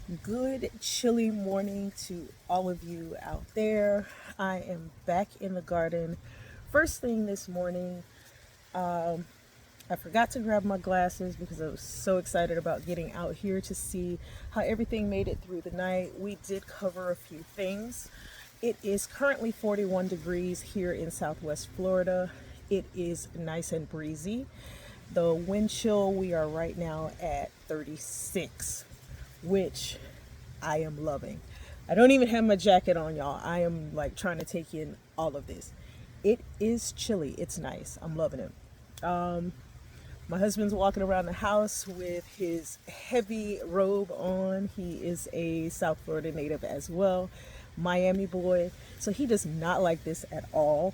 Good chilly morning to all of you out there. I am back in the garden. First thing this morning, I forgot to grab my glasses because I was so excited about getting out here to see how everything made it through the night. We did cover a few things. It is currently 41 degrees here in Southwest Florida. It is nice and breezy. The wind chill, we are right now at 36, which I am loving. I don't even have my jacket on, y'all. I am like trying to take in all of this. It is chilly. It's nice. I'm loving it. My husband's walking around the house with his heavy robe on. He is a South Florida native as well, Miami boy. So he does not like this at all.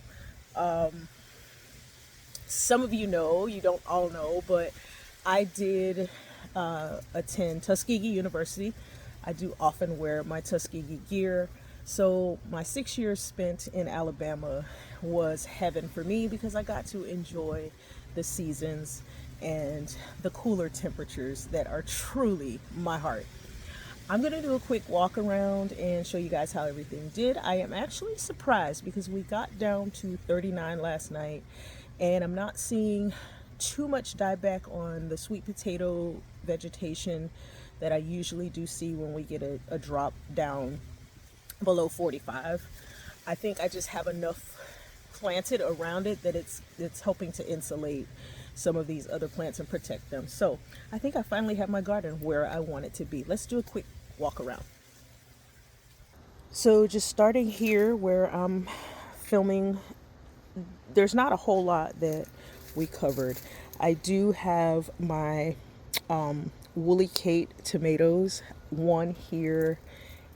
Some of you know, you don't all know, but I did attend Tuskegee University. I do often wear my Tuskegee gear. So my 6 years spent in Alabama was heaven for me because I got to enjoy the seasons and the cooler temperatures that are truly my heart. I'm going to do a quick walk around and show you guys how everything did. I am actually surprised because we got down to 39 last night and I'm not seeing too much dieback on the sweet potato vegetation that I usually do see when we get a drop down below 45. I think I just have enough planted around it that it's helping to insulate some of these other plants and protect them. So I think I finally have my garden where I want it to be. Let's do a quick walk around. So just starting here where I'm filming, there's not a whole lot that we covered. I do have my Woolly Kate tomatoes, one here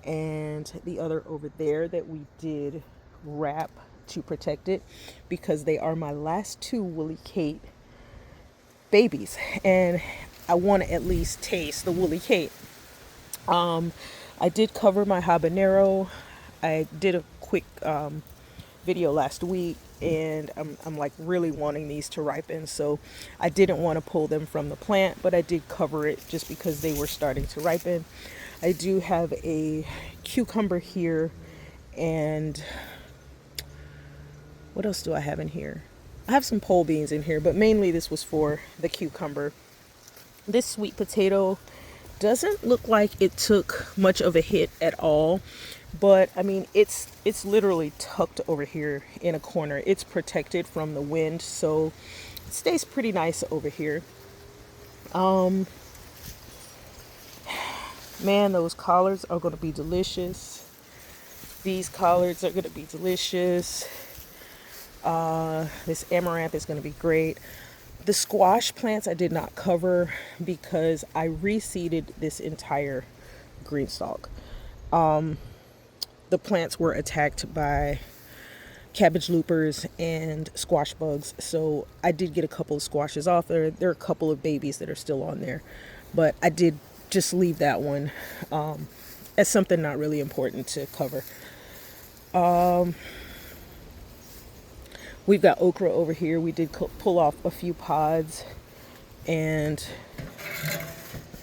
and the other over there that we did wrap to protect it because they are my last two Woolly Kate babies and I want to at least taste the Woolly Kate. I did cover my habanero. I did a quick video last week and I'm like really wanting these to ripen, so I didn't want to pull them from the plant, but I did cover it just because they were starting to ripen. I do have a cucumber here, and what else do I have in here? I have some pole beans in here, but mainly this was for the cucumber. This sweet potato doesn't look like it took much of a hit at all, but I mean it's literally tucked over here in a corner. It's protected from the wind, so it stays pretty nice over here. Man, those collards are going to be delicious. These collards are going to be delicious. This amaranth is going to be great. The squash plants I did not cover because I reseeded this entire green stalk. The plants were attacked by cabbage loopers and squash bugs, so I did get a couple of squashes off there. There are a couple of babies that are still on there, but I did just leave that one as something not really important to cover. We've got okra over here. We did pull off a few pods and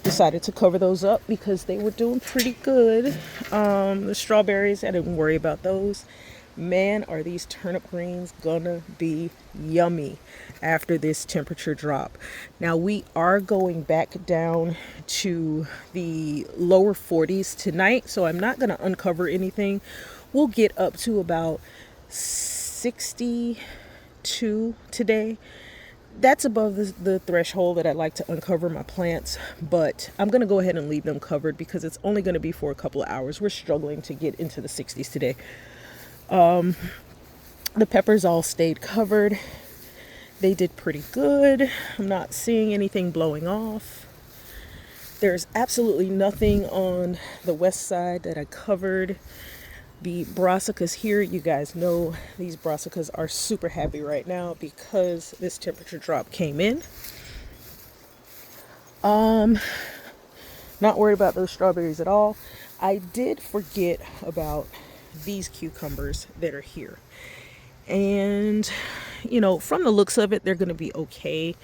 decided to cover those up because they were doing pretty good. The strawberries, I didn't worry about those. Man, are these turnip greens gonna be yummy after this temperature drop. Now we are going back down to the lower 40s tonight, so I'm not gonna uncover anything. We'll get up to about 62 today. That's above the threshold that I like to uncover my plants, but I'm going to go ahead and leave them covered because it's only going to be for a couple of hours. We're struggling to get into the 60s today. The peppers all stayed covered. They did pretty good. I'm not seeing anything blowing off. There's absolutely nothing on the west side that I covered. The brassicas here, you guys know these brassicas are super happy right now because this temperature drop came in. Not worried about those strawberries at all. I did forget about these cucumbers that are here. And, you know, from the looks of it, they're going to be okay.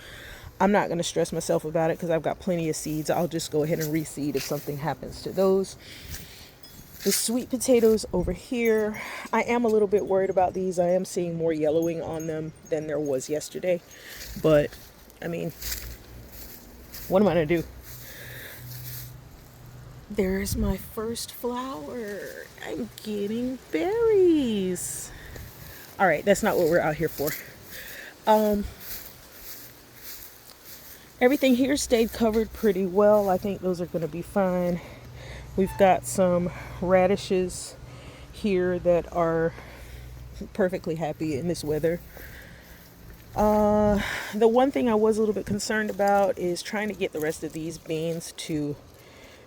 I'm not going to stress myself about it because I've got plenty of seeds. I'll just go ahead and reseed if something happens to those. The sweet potatoes over here, I am a little bit worried about these. I am seeing more yellowing on them than there was yesterday. But, I mean, what am I going to do? There's my first flower. I'm getting berries. All right, that's not what we're out here for. Everything here stayed covered pretty well. I think those are going to be fine. We've got some radishes here that are perfectly happy in this weather. The one thing I was a little bit concerned about is trying to get the rest of these beans to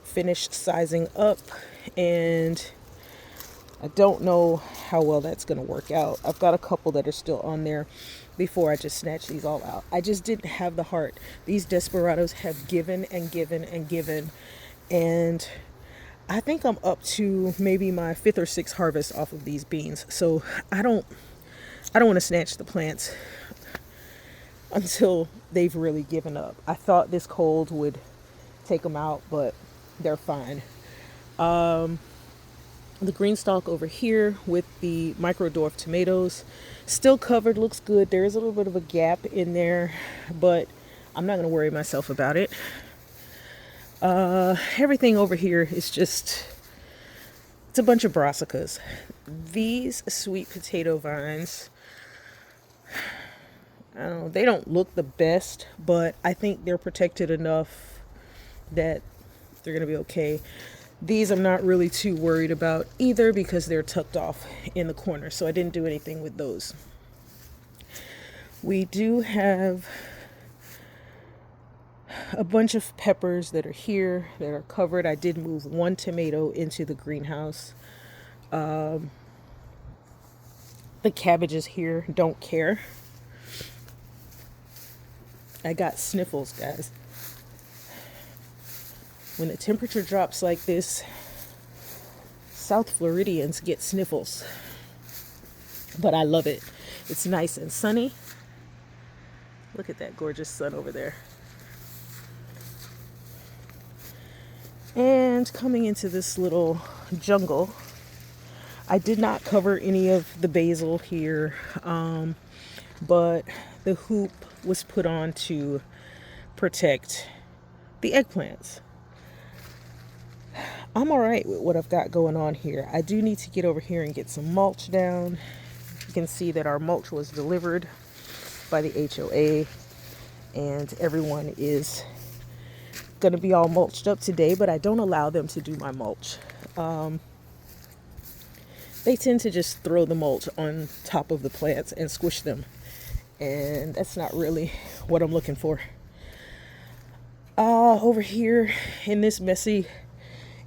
finish sizing up, and I don't know how well that's going to work out. I've got a couple that are still on there before I just snatch these all out. I just didn't have the heart. These desperados have given and given and given, and I think I'm up to maybe my 5th or 6th harvest off of these beans. So I don't want to snatch the plants until they've really given up. I thought this cold would take them out, but they're fine. The green stalk over here with the micro dwarf tomatoes, still covered, looks good. There is a little bit of a gap in there, but I'm not going to worry myself about it. Everything over here is just, it's a bunch of brassicas. These sweet potato vines, I don't know, they don't look the best, but I think they're protected enough that they're going to be okay. These I'm not really too worried about either because they're tucked off in the corner, so I didn't do anything with those. We do have a bunch of peppers that are here that are covered. I did move one tomato into the greenhouse. The cabbages here don't care. I got sniffles, guys. When the temperature drops like this, South Floridians get sniffles. But I love it. It's nice and sunny. Look at that gorgeous sun over there. And coming into this little jungle, I did not cover any of the basil here, but the hoop was put on to protect the eggplants. I'm all right with what I've got going on here. I do need to get over here and get some mulch down. You can see that our mulch was delivered by the HOA, and everyone is going to be all mulched up today, but I don't allow them to do my mulch. They tend to just throw the mulch on top of the plants and squish them, and that's not really what I'm looking for. Over here in this messy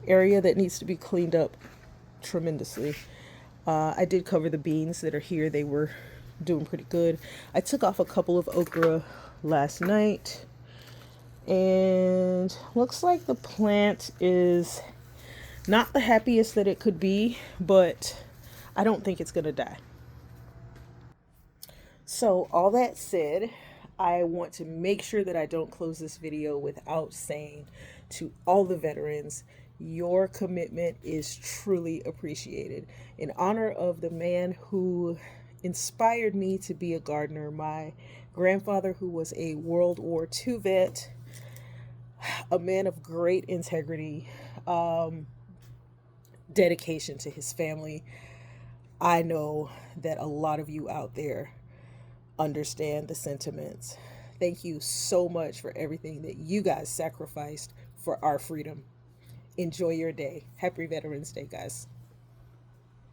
area that needs to be cleaned up tremendously, I did cover the beans that are here. They were doing pretty good. I took off a couple of okra last night, and looks like the plant is not the happiest that it could be, but I don't think it's gonna die. So all that said, I want to make sure that I don't close this video without saying to all the veterans, your commitment is truly appreciated. In honor of the man who inspired me to be a gardener, my grandfather, who was a World War II vet, a man of great integrity, dedication to his family, I know that a lot of you out there understand the sentiments. Thank you so much for everything that you guys sacrificed for our freedom. Enjoy your day. Happy Veterans Day, guys.